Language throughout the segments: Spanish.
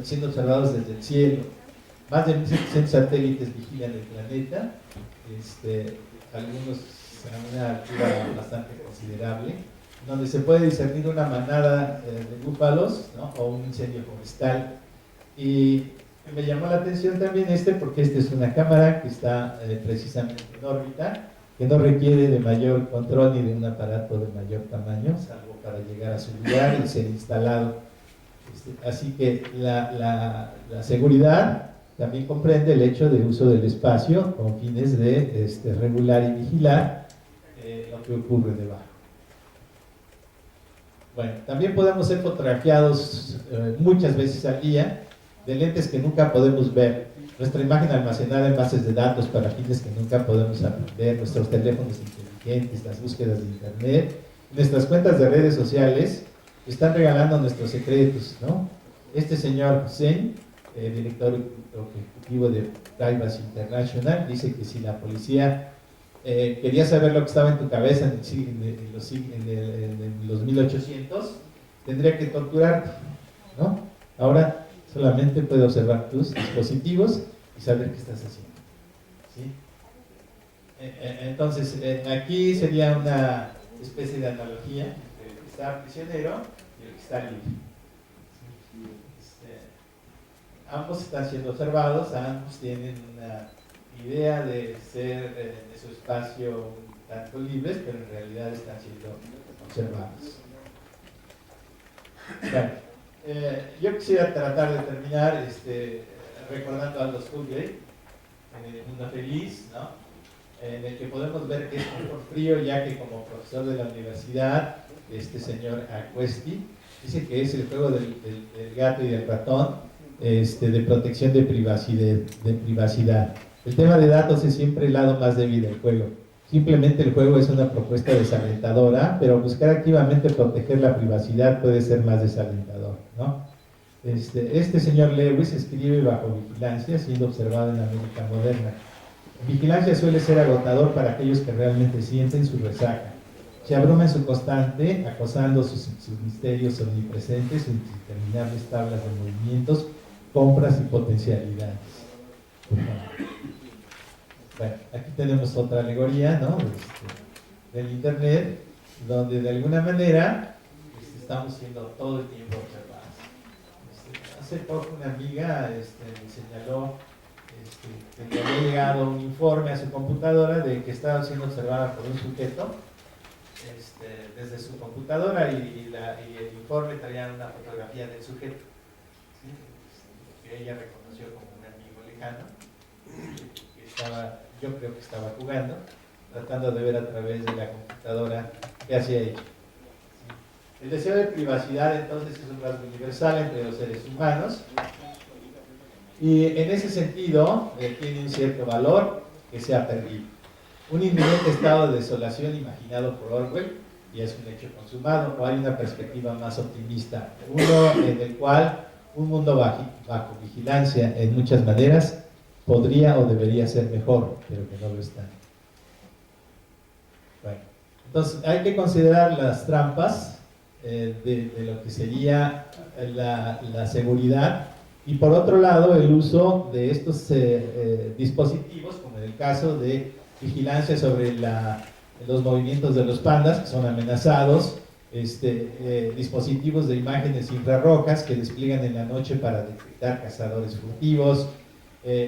siendo observados desde el cielo. Más de 1.700 satélites vigilan el planeta, algunos a una altura bastante considerable, donde se puede discernir una manada de búfalos, ¿no? O un incendio forestal. Y me llamó la atención también porque esta es una cámara que está precisamente en órbita, que no requiere de mayor control ni de un aparato de mayor tamaño, salvo para llegar a su lugar y ser instalado. Así que la seguridad también comprende el hecho de uso del espacio con fines de regular y vigilar lo que ocurre debajo. Bueno, también podemos ser fotografiados muchas veces al día de lentes que nunca podemos ver. Nuestra imagen almacenada en bases de datos para fines que nunca podemos aprender, nuestros teléfonos inteligentes, las búsquedas de internet, nuestras cuentas de redes sociales están regalando nuestros secretos, ¿no? Este señor Hussein, director ejecutivo de Privacy International, dice que si la policía quería saber lo que estaba en tu cabeza en los 1800, tendría que torturarte, ¿no? Ahora solamente puede observar tus dispositivos y saber qué estás haciendo, ¿sí? Entonces, aquí sería una especie de analogía entre el que está prisionero y el que está libre. Ambos están siendo observados, ambos tienen una idea de ser de su espacio un tanto libres, pero en realidad están siendo observados. Bueno, yo quisiera tratar de terminar recordando a Aldous Huxley en El Mundo Feliz, ¿no? En el que podemos ver que es por frío, ya que como profesor de la universidad, este señor Acuesti dice que es el juego del gato y del ratón, de protección de privacidad. El tema de datos es siempre el lado más débil del juego. Simplemente el juego es una propuesta desalentadora, pero buscar activamente proteger la privacidad puede ser más desalentador, ¿no? Este señor Lewis escribe bajo vigilancia, siendo observado en la América moderna. Vigilancia suele ser agotador para aquellos que realmente sienten su resaca. Se abruma en su constante, acosando sus misterios omnipresentes, sus interminables tablas de movimientos, compras y potencialidades. Bueno, aquí tenemos otra alegoría, ¿no? Del Internet, donde de alguna manera estamos siendo todo el tiempo observados. Hace poco una amiga me señaló que le había llegado un informe a su computadora de que estaba siendo observada por un sujeto desde su computadora y el informe traía una fotografía del sujeto, ¿sí? Que ella reconoció como un amigo lejano, que estaba, yo creo que estaba jugando, tratando de ver a través de la computadora qué hacía ella. ¿Sí? El deseo de privacidad entonces es un rasgo universal entre los seres humanos y en ese sentido tiene un cierto valor que se ha perdido. Un inminente estado de desolación imaginado por Orwell ya es un hecho consumado, o hay una perspectiva más optimista, uno en el cual un mundo bajo vigilancia en muchas maneras podría o debería ser mejor, pero que no lo está. Bueno, entonces hay que considerar las trampas de lo que sería la seguridad y por otro lado el uso de estos dispositivos, como en el caso de vigilancia sobre los movimientos de los pandas que son amenazados, dispositivos de imágenes infrarrojas que despliegan en la noche para detectar cazadores furtivos,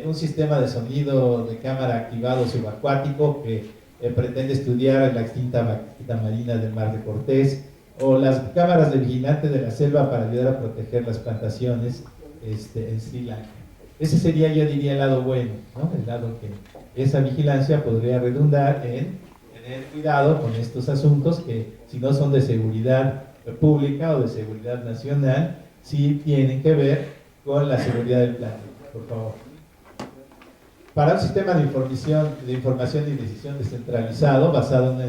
un sistema de sonido de cámara activado subacuático que pretende estudiar la extinta vaquita marina del Mar de Cortés, o las cámaras de vigilante de la selva para ayudar a proteger las plantaciones en Sri Lanka. Ese sería, yo diría, el lado bueno, ¿no? El lado que esa vigilancia podría redundar en tener cuidado con estos asuntos que, si no son de seguridad pública o de seguridad nacional, sí tienen que ver con la seguridad del planeta. Por favor. Para un sistema de información y decisión descentralizado, basado en una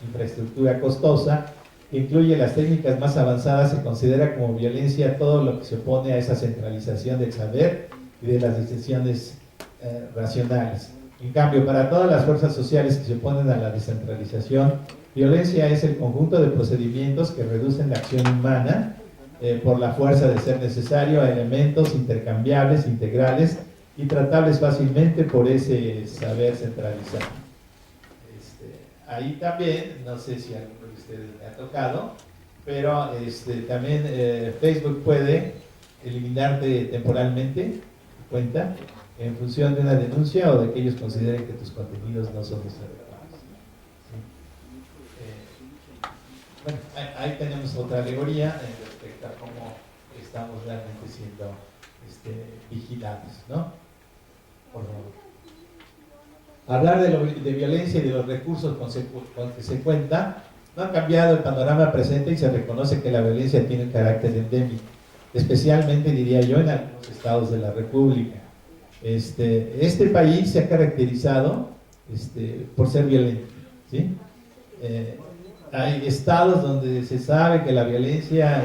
infraestructura costosa, que incluye las técnicas más avanzadas, se considera como violencia todo lo que se opone a esa centralización del saber y de las decisiones racionales. En cambio, para todas las fuerzas sociales que se oponen a la descentralización, violencia es el conjunto de procedimientos que reducen la acción humana por la fuerza de ser necesario a elementos intercambiables, integrales y tratables fácilmente por ese saber centralizado. Ahí también, no sé si a alguno de ustedes me ha tocado, pero también Facebook puede eliminarte temporalmente tu cuenta en función de una denuncia o de que ellos consideren que tus contenidos no son los adecuados. Bueno, ahí tenemos otra alegoría respecto a cómo estamos realmente siendo vigilados, ¿no? Por favor. Hablar de violencia y de los recursos con que se cuenta no ha cambiado el panorama presente y se reconoce que la violencia tiene un carácter endémico, especialmente, diría yo, en algunos estados de la República. Este país se ha caracterizado por ser violento, ¿sí? Hay estados donde se sabe que la violencia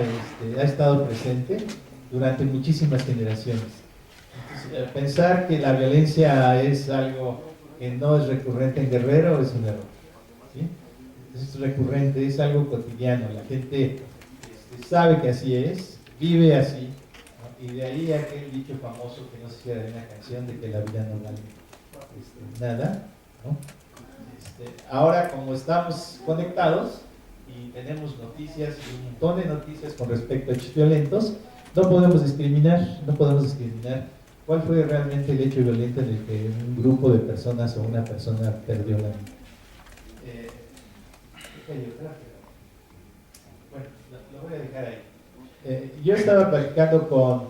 ha estado presente durante muchísimas generaciones. Entonces, pensar que la violencia es algo que no es recurrente en Guerrero es un error, ¿sí? Es recurrente, es algo cotidiano. La gente sabe que así es, vive así, ¿no? Y de ahí aquel dicho famoso que no sé si era de una canción de que la vida no vale nada, ¿no? Ahora, como estamos conectados y tenemos noticias, un montón de noticias con respecto a hechos violentos, no podemos discriminar cuál fue realmente el hecho violento en el que un grupo de personas o una persona perdió la vida. Bueno, lo voy a dejar ahí. Yo estaba platicando con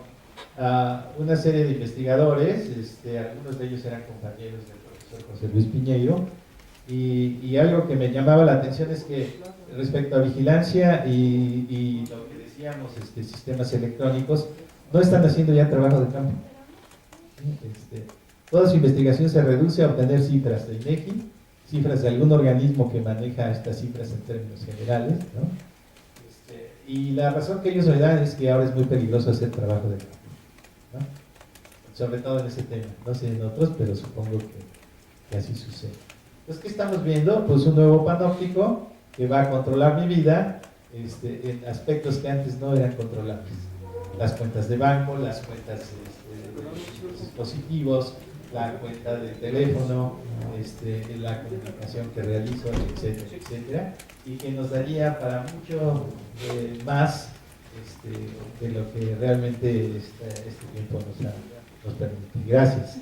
una serie de investigadores, algunos de ellos eran compañeros del profesor José Luis Piñeiro, y algo que me llamaba la atención es que respecto a vigilancia y lo que decíamos, sistemas electrónicos, no están haciendo ya trabajo de campo. Toda su investigación se reduce a obtener cifras de INEGI, cifras de algún organismo que maneja estas cifras en términos generales, ¿no? Y la razón que ellos me dan es que ahora es muy peligroso hacer trabajo de campo, ¿no? Sobre todo en ese tema, no sé en otros, pero supongo que así sucede. Entonces, ¿qué estamos viendo? Pues un nuevo panóptico que va a controlar mi vida en aspectos que antes no eran controlables. Las cuentas de banco, las cuentas de los dispositivos, la cuenta de teléfono, la comunicación que realizo, etcétera, etcétera, y que nos daría para mucho más de lo que realmente este tiempo nos permite. Gracias.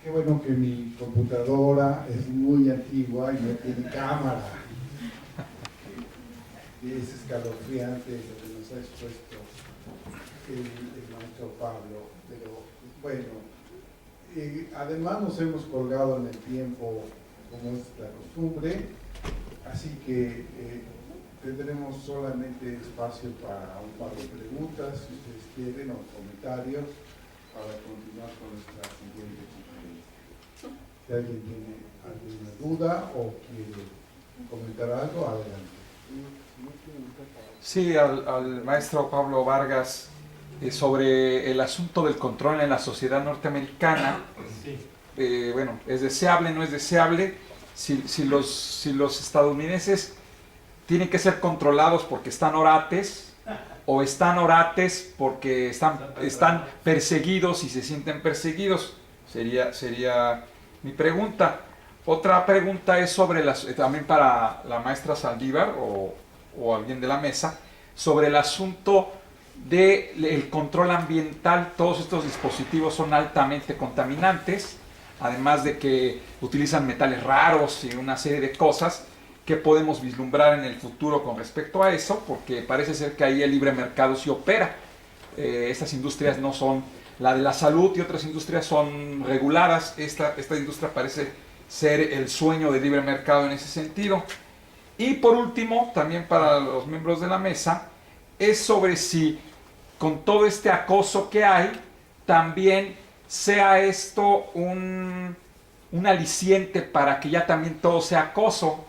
Qué bueno que mi computadora es muy antigua y no tiene cámara. Es escalofriante lo que nos ha expuesto el maestro Pablo, pero bueno, además nos hemos colgado en el tiempo como es la costumbre, así que tendremos solamente espacio para un par de preguntas, si ustedes quieren, o comentarios, para continuar con nuestra siguiente conferencia. Si alguien tiene alguna duda o quiere comentar algo, adelante. Sí, al maestro Pablo Vargas sobre el asunto del control en la sociedad norteamericana. Sí. Bueno, ¿es deseable, no es deseable? Si los estadounidenses tienen que ser controlados porque están orates, o están orates porque están perseguidos y se sienten perseguidos, sería mi pregunta. Otra pregunta es sobre también para la maestra Saldívar o alguien de la mesa, sobre el asunto del control ambiental. Todos estos dispositivos son altamente contaminantes, además de que utilizan metales raros y una serie de cosas. ¿Qué podemos vislumbrar en el futuro con respecto a eso? Porque parece ser que ahí el libre mercado sí opera. Estas industrias no son, la de la salud y otras industrias son reguladas. Esta industria parece ser el sueño del libre mercado en ese sentido. Y por último, también para los miembros de la mesa, es sobre si con todo este acoso que hay, también sea esto un aliciente para que ya también todo sea acoso.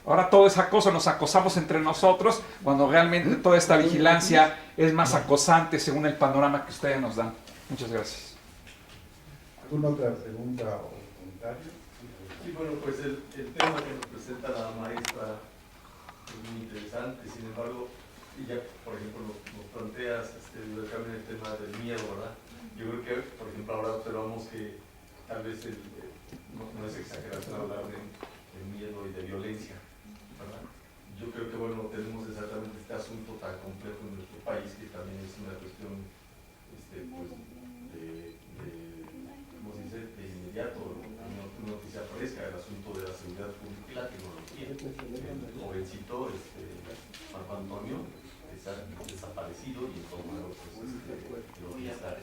Ahora todo es acoso, nos acosamos entre nosotros, cuando realmente toda esta vigilancia es más acosante según el panorama que ustedes nos dan. Muchas gracias. ¿Alguna otra pregunta o comentario? Sí, bueno, pues el tema que nos presenta la maestra es muy interesante, sin embargo, ella, por ejemplo, nos planteas también el tema del miedo, ¿verdad? Yo creo que, por ejemplo, ahora observamos que tal vez no es exageración hablar de miedo y de violencia, ¿verdad? Yo creo que, bueno, tenemos exactamente este asunto tan complejo en nuestro país, que también es una cuestión, pues, ¿cómo se dice?, de inmediato, una noticia fresca, el asunto de la seguridad pública y la tecnología. El jovencito, Marco Antonio, está desaparecido y en todo modo, pues, lo que está...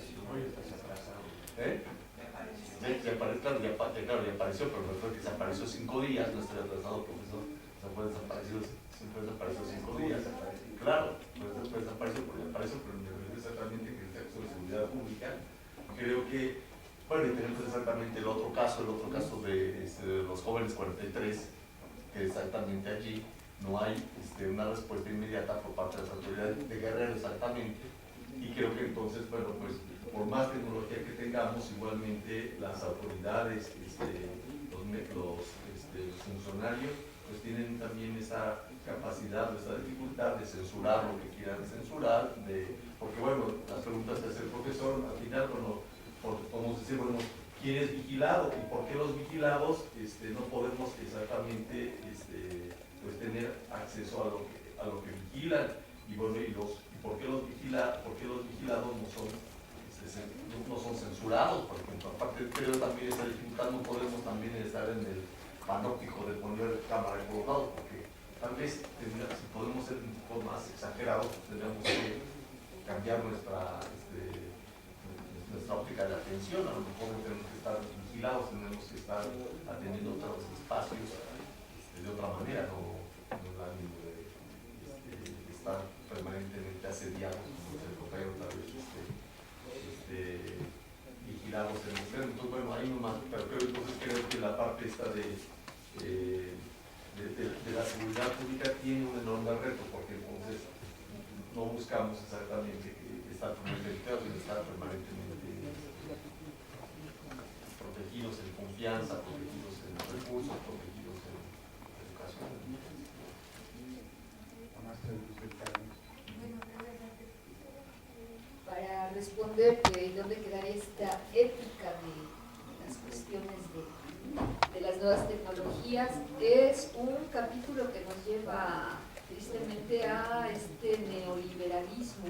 Claro, ya apareció, pero me acuerdo que se apareció 5 días, no estoy atrasado, profesor, se fue desaparecido 5 días. Claro, después desapareció, pero me refiero exactamente que es acto de seguridad pública. Creo que, bueno, y tenemos exactamente el otro caso de los jóvenes 43, que exactamente allí no hay una respuesta inmediata por parte de las autoridades de Guerrero exactamente, y creo que entonces, bueno, pues por más tecnología que tengamos, igualmente las autoridades, los funcionarios, pues tienen también esa capacidad o esa dificultad de censurar lo que quieran censurar, porque bueno, las preguntas que hace el profesor, al final, bueno, podemos decir, bueno, ¿quién es vigilado y por qué los vigilados no podemos exactamente pues tener acceso a lo que vigilan? Y bueno, ¿por qué los vigilados no son censurados? Por ejemplo, aparte creo también esa dificultad, no podemos también estar en el panóptico de poner cámara en todos lados, porque tal vez si podemos ser un poco más exagerados, tendríamos que cambiar nuestra óptica de atención. A lo mejor no tenemos que estar vigilados, tenemos que estar atendiendo otros espacios de otra manera, no el ánimo de estar permanentemente asediados, como se compañero otra vez, vigilados en el centro. Entonces, bueno, ahí nomás, pero creo que la parte esta de la seguridad pública tiene un enorme reto, porque entonces no buscamos exactamente estar permanentemente, estar permanentemente protegidos en confianza, protegidos en recursos, protegidos en educación. Para responder dónde quedaría esta ética de las cuestiones de las nuevas tecnologías, es un capítulo que nos lleva tristemente a este neoliberalismo,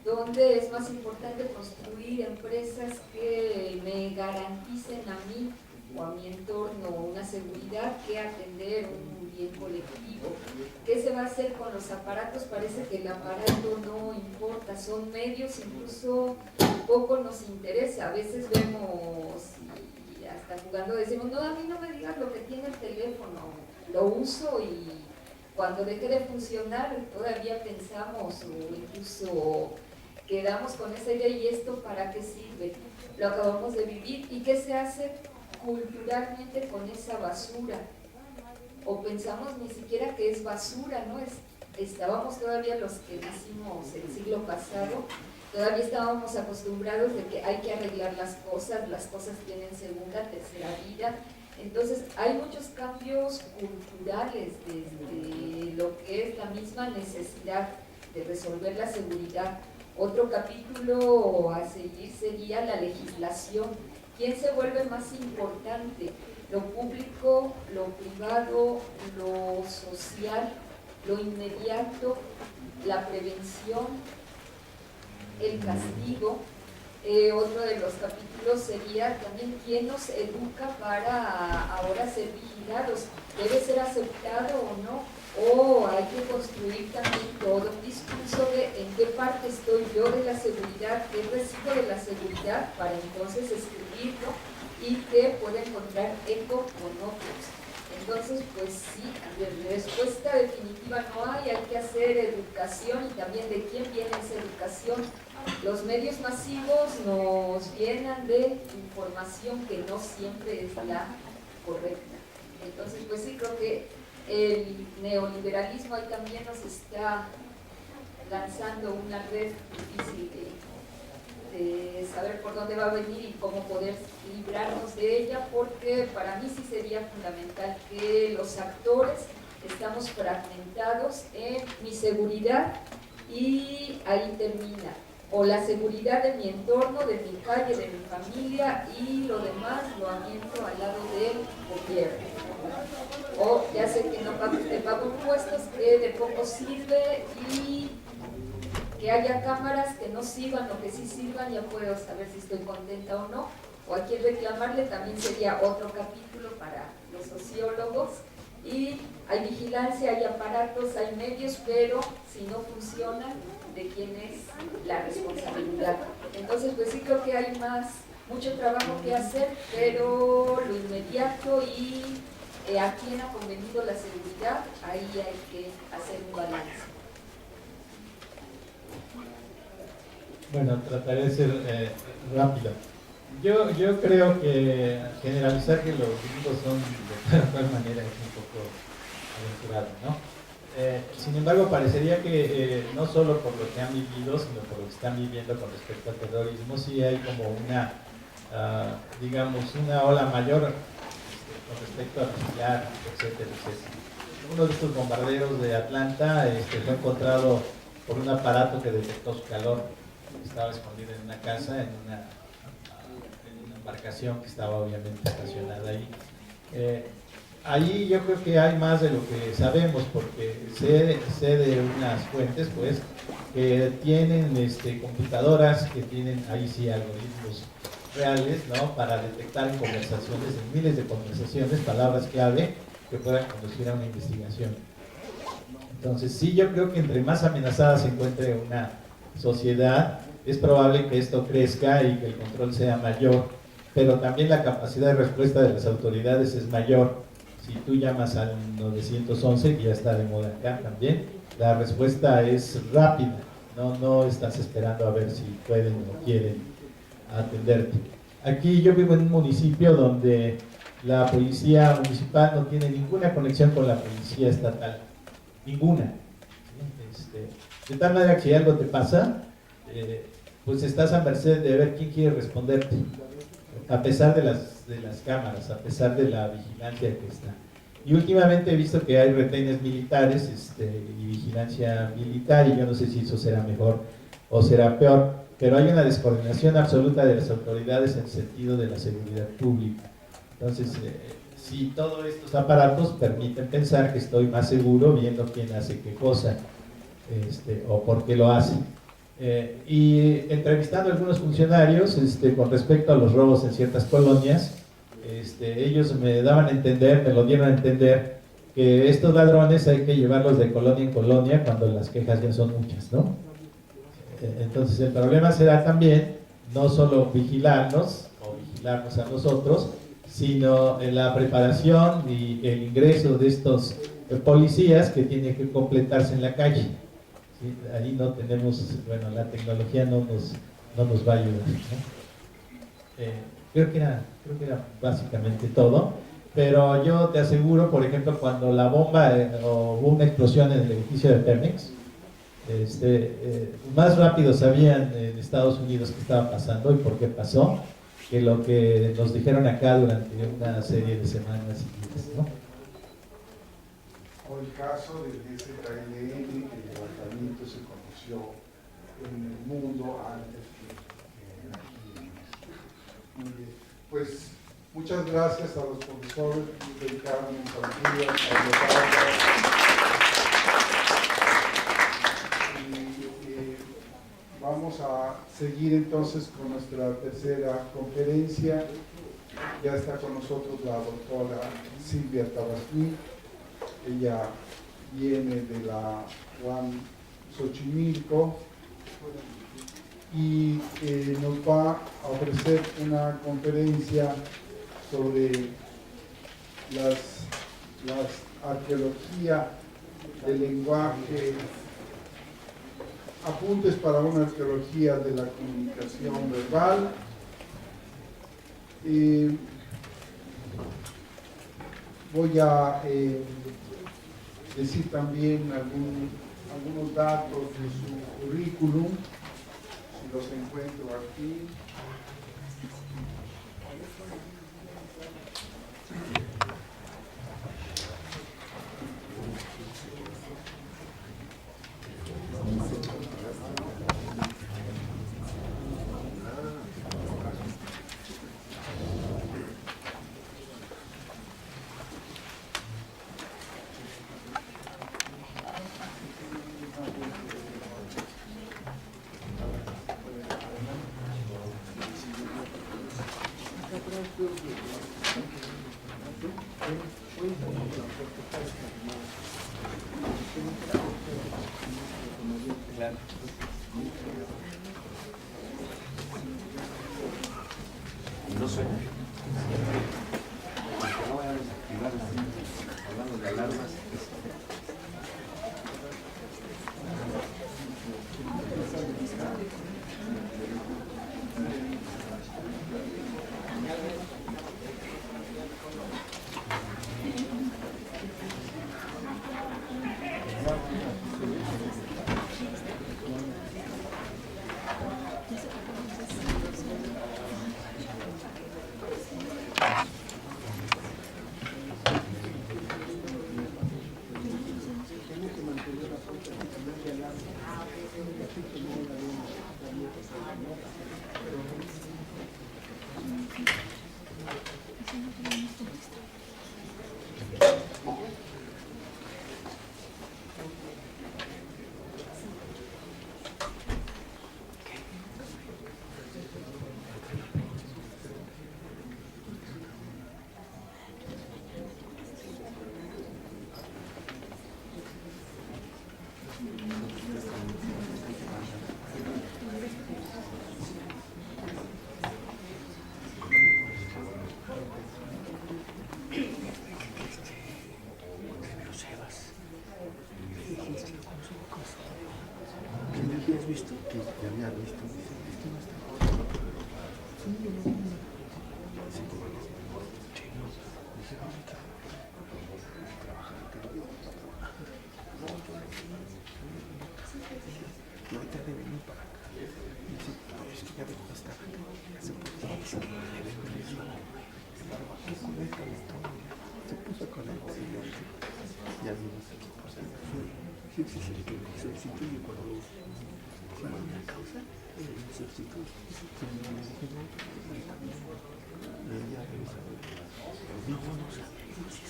donde es más importante construir empresas que me garanticen a mí o a mi entorno una seguridad que atender un bien colectivo. ¿Qué se va a hacer con los aparatos? Parece que el aparato no importa, son medios, incluso poco nos interesa. A veces vemos y hasta jugando decimos, no, a mí no me digas lo que tiene el teléfono, lo uso y cuando deje de funcionar todavía pensamos o incluso quedamos con esa idea, ¿y esto para qué sirve? Lo acabamos de vivir. ¿Y qué se hace culturalmente con esa basura? O pensamos ni siquiera que es basura, ¿no? Estábamos todavía los que nacimos el siglo pasado, todavía estábamos acostumbrados de que hay que arreglar las cosas tienen segunda, tercera vida. Entonces hay muchos cambios culturales desde lo que es la misma necesidad de resolver la seguridad. Otro capítulo a seguir sería la legislación. ¿Quién se vuelve más importante? ¿Lo público, lo privado, lo social, lo inmediato, la prevención, el castigo? Otro de los capítulos sería también quién nos educa para ahora ser vigilados. ¿Debe ser aceptado o no? O hay que construir también todo un discurso de en qué parte estoy yo de la seguridad, qué recibo de la seguridad, para entonces escribirlo y que pueda encontrar eco con otros. Entonces, pues sí, respuesta definitiva no hay que hacer educación y también de quién viene esa educación. Los medios masivos nos llenan de información que no siempre es la correcta. Entonces, pues sí, creo que el neoliberalismo ahí también nos está lanzando una red difícil saber por dónde va a venir y cómo poder librarnos de ella, porque para mí sí sería fundamental que los actores estamos fragmentados en mi seguridad y ahí termina, o la seguridad de mi entorno, de mi calle, de mi familia, y lo demás lo aviento al lado del gobierno. O ya sé que no pago, te pago impuestos, que de poco sirve, y que haya cámaras que no sirvan o que sí sirvan, ya puedo saber si estoy contenta o no, o a quién reclamarle, también sería otro capítulo para los sociólogos. Y hay vigilancia, hay aparatos, hay medios, pero si no funcionan, ¿de quién es la responsabilidad? Entonces, pues sí creo que hay mucho trabajo que hacer, pero lo inmediato y a quién ha convenido la seguridad, ahí hay que hacer un balance. Bueno, trataré de ser rápido. Yo creo que generalizar que los gringos son de alguna manera es un poco aventurado, ¿no? Sin embargo, parecería que no solo por lo que han vivido, sino por lo que están viviendo con respecto al terrorismo, sí hay como una, digamos, una ola mayor con respecto a vigilar, etcétera, etcétera. Uno de estos bombarderos de Atlanta fue encontrado por un aparato que detectó su calor. Estaba escondido en una casa, en una embarcación que estaba obviamente estacionada ahí. Ahí yo creo que hay más de lo que sabemos, porque sé de unas fuentes pues que tienen computadoras que tienen ahí sí algoritmos reales, ¿no?, para detectar en conversaciones, en miles de conversaciones, palabras clave que puedan conducir a una investigación. Entonces sí, yo creo que entre más amenazada se encuentre una sociedad, es probable que esto crezca y que el control sea mayor, pero también la capacidad de respuesta de las autoridades es mayor. Si tú llamas al 911, que ya está de moda acá también, la respuesta es rápida, no estás esperando a ver si pueden o quieren atenderte. Aquí yo vivo en un municipio donde la policía municipal no tiene ninguna conexión con la policía estatal, ninguna. De tal manera que si algo te pasa, pues estás a merced de ver quién quiere responderte, a pesar de las cámaras, a pesar de la vigilancia que está. Y últimamente he visto que hay retenes militares y vigilancia militar, y yo no sé si eso será mejor o será peor, pero hay una descoordinación absoluta de las autoridades en el sentido de la seguridad pública. Entonces, si todos estos aparatos permiten pensar que estoy más seguro viendo quién hace qué cosa, o por qué lo hace. Y entrevistando a algunos funcionarios con respecto a los robos en ciertas colonias, ellos me daban a entender, me lo dieron a entender, que estos ladrones hay que llevarlos de colonia en colonia cuando las quejas ya son muchas, ¿no? Entonces el problema será también no solo vigilarnos o vigilarnos a nosotros, sino en la preparación y el ingreso de estos policías que tienen que completarse en la calle. ¿Sí? Ahí no tenemos, bueno, la tecnología no nos va a ayudar, ¿no? Creo que era básicamente todo, pero yo te aseguro, por ejemplo, cuando la bomba o hubo una explosión en el edificio de Pemex, más rápido sabían en Estados Unidos qué estaba pasando y por qué pasó, que lo que nos dijeron acá durante una serie de semanas siguientes, ¿no? O el caso del ZLN, que el levantamiento se conoció en el mundo antes que aquí en México. Muy bien. Pues muchas gracias a los profesores del Carmen Saldívar, a los vamos a seguir entonces con nuestra tercera conferencia. Ya está con nosotros la doctora Silvia Tabasquín. Ella viene de la UAM Xochimilco y nos va a ofrecer una conferencia sobre la arqueología del lenguaje, apuntes para una arqueología de la comunicación verbal. Voy a decir también algunos datos de su currículum. Su los encuentro aquí. ¿No suena? Porque no vayan a desactivar hablando de alarmas. ¿Has visto? Que ya había visto. Esto no está. Sí, sí, chinos. Dije, vamos a trabajar. Y ahorita de venir para acá. Y dice, es que ya dejó de estar acá. Ya se puso. Es que le vengo y le digo, ¿qué conecta el tono? Se puso con él. Ya vimos. Sí, sustituye por lo una causa, sustituye. Ella no sabemos si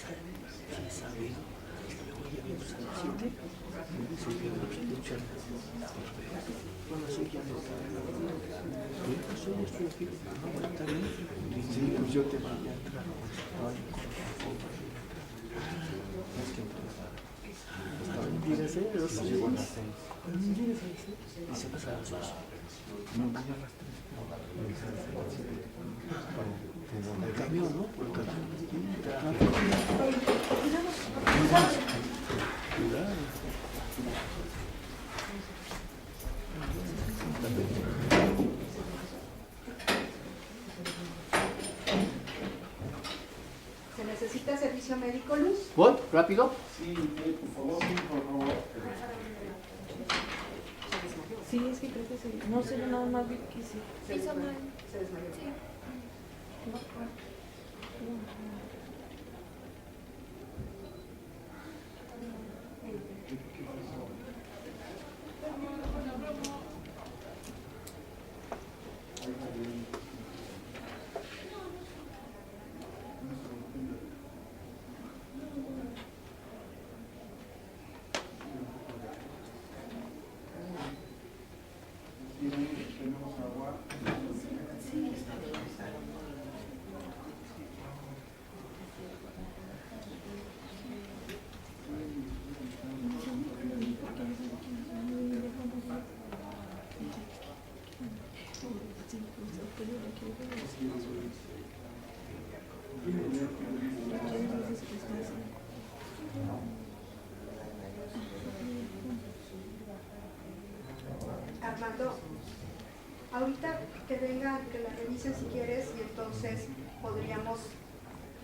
sabe. Luego ya vimos a las 7. Bueno, sí, ya no está. ¿Qué pasó? Estoy aquí. No, bueno, está bien. Sí, pues yo te voy a entrar. Es que dígase, nos llegó a las 6. Y se pasa a las 8. No, voy a las 3. El camión, ¿no? Por el camión. Cuidado. ¿Se necesita servicio médico, Luz? ¿Voy? ¿Rápido? Sí, por favor, sí, por favor. Sí, es que creo que sí. No sé, yo nada más vi que sí. Se desmayó. Se desmayó. Sí. Tenemos agua. Armando, ahorita que venga, que la revisen si quieres y entonces podríamos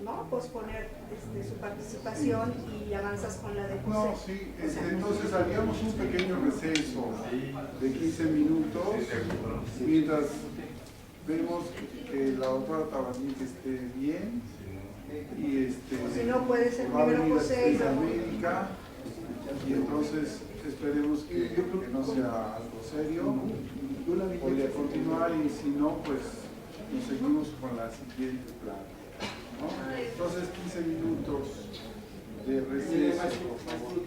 ¿no? Posponer su participación y avanzas con la de José. No, sí, entonces haríamos un pequeño receso de 15 minutos mientras vemos que la doctora Tabarnik esté bien y O si no, puede ser va a primero venir José y asistencia luego... médica y entonces esperemos que no sea algo serio. Podría continuar y si no, pues nos seguimos con la siguiente plan, ¿no? Entonces 15 minutos de receso, por favor.